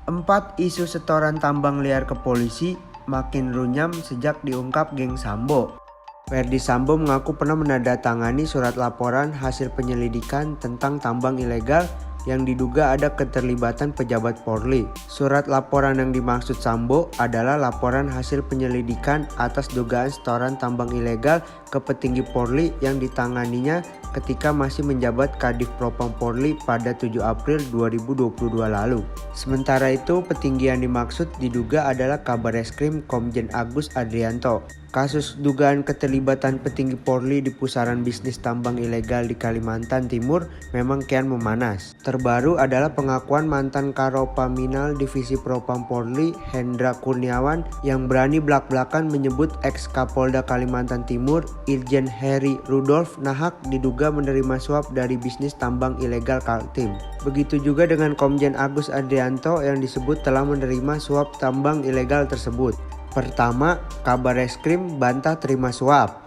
4. Isu setoran tambang liar ke polisi makin runyam sejak diungkap geng Sambo. Ferdy Sambo mengaku pernah menandatangani surat laporan hasil penyelidikan tentang tambang ilegal yang diduga ada keterlibatan pejabat Polri. Surat laporan yang dimaksud Sambo adalah laporan hasil penyelidikan atas dugaan setoran tambang ilegal ke petinggi Polri yang ditanganinya ketika masih menjabat Kadif Propam Polri pada 7 April 2022 lalu. Sementara itu, petinggi yang dimaksud diduga adalah Kabareskrim Komjen Agus Adrianto. Kasus dugaan keterlibatan petinggi Polri di pusaran bisnis tambang ilegal di Kalimantan Timur memang kian memanas. Terbaru adalah pengakuan mantan Karopaminal Divisi Propam Polri Hendra Kurniawan yang berani belak-belakan menyebut ex-Kapolda Kalimantan Timur Irjen Heri Rudolf Nahak diduga menerima suap dari bisnis tambang ilegal Kaltim. Begitu juga dengan Komjen Agus Adrianto yang disebut telah menerima suap tambang ilegal tersebut. Pertama, Kabareskrim bantah terima suap.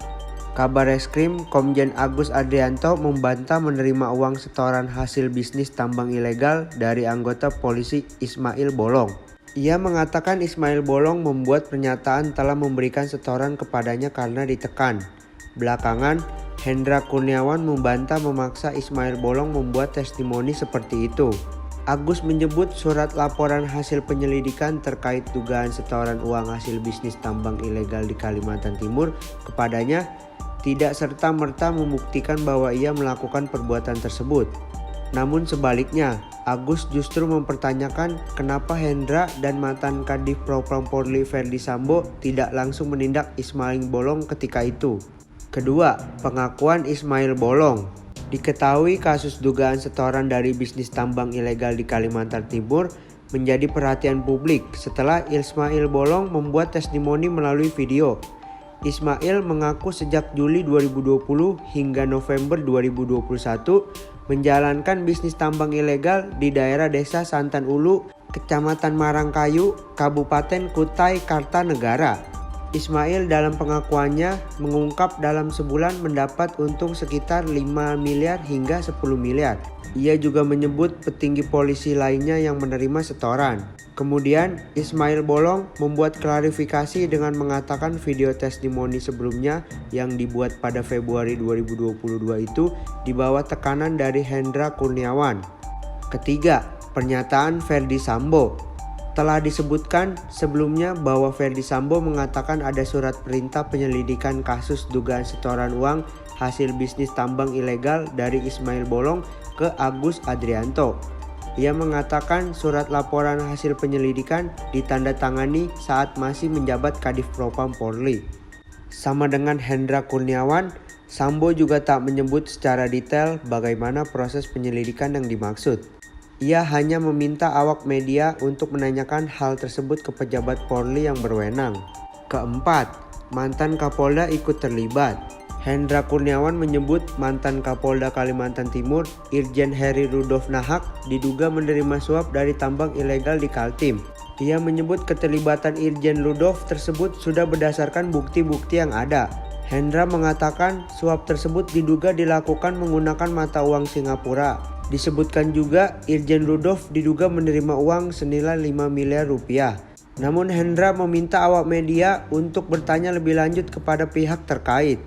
Kabareskrim Komjen Agus Adrianto membantah menerima uang setoran hasil bisnis tambang ilegal dari anggota polisi Ismail Bolong. Ia mengatakan Ismail Bolong membuat pernyataan telah memberikan setoran kepadanya karena ditekan. Belakangan, Hendra Kurniawan membantah memaksa Ismail Bolong membuat testimoni seperti itu. Agus menyebut surat laporan hasil penyelidikan terkait dugaan setoran uang hasil bisnis tambang ilegal di Kalimantan Timur kepadanya tidak serta-merta membuktikan bahwa ia melakukan perbuatan tersebut. Namun sebaliknya, Agus justru mempertanyakan kenapa Hendra dan mantan Kadif Propam Polri Ferdy Sambo tidak langsung menindak Ismail Bolong ketika itu. Kedua, pengakuan Ismail Bolong. Diketahui kasus dugaan setoran dari bisnis tambang ilegal di Kalimantan Timur menjadi perhatian publik setelah Ismail Bolong membuat testimoni melalui video. Ismail mengaku sejak Juli 2020 hingga November 2021 menjalankan bisnis tambang ilegal di daerah Desa Santan Ulu, Kecamatan Marangkayu, Kabupaten Kutai Kartanegara. Ismail dalam pengakuannya mengungkap dalam sebulan mendapat untung sekitar 5 miliar hingga 10 miliar. Ia juga menyebut petinggi polisi lainnya yang menerima setoran. Kemudian Ismail Bolong membuat klarifikasi dengan mengatakan video testimoni sebelumnya yang dibuat pada Februari 2022 itu di bawah tekanan dari Hendra Kurniawan. Ketiga, pernyataan Ferdy Sambo. Telah disebutkan sebelumnya bahwa Ferdy Sambo mengatakan ada surat perintah penyelidikan kasus dugaan setoran uang hasil bisnis tambang ilegal dari Ismail Bolong ke Agus Adrianto. Ia mengatakan surat laporan hasil penyelidikan ditandatangani saat masih menjabat Kadif Propam Polri. Sama dengan Hendra Kurniawan, Sambo juga tak menyebut secara detail bagaimana proses penyelidikan yang dimaksud. Ia hanya meminta awak media untuk menanyakan hal tersebut ke pejabat Polri yang berwenang. Keempat, mantan Kapolda ikut terlibat. Hendra Kurniawan menyebut mantan Kapolda Kalimantan Timur, Irjen Heri Rudolf Nahak, diduga menerima suap dari tambang ilegal di Kaltim. Ia menyebut keterlibatan Irjen Rudolf tersebut sudah berdasarkan bukti-bukti yang ada. Hendra mengatakan suap tersebut diduga dilakukan menggunakan mata uang Singapura. Disebutkan juga Irjen Rudolf diduga menerima uang senilai 5 miliar rupiah. Namun Hendra meminta awak media untuk bertanya lebih lanjut kepada pihak terkait.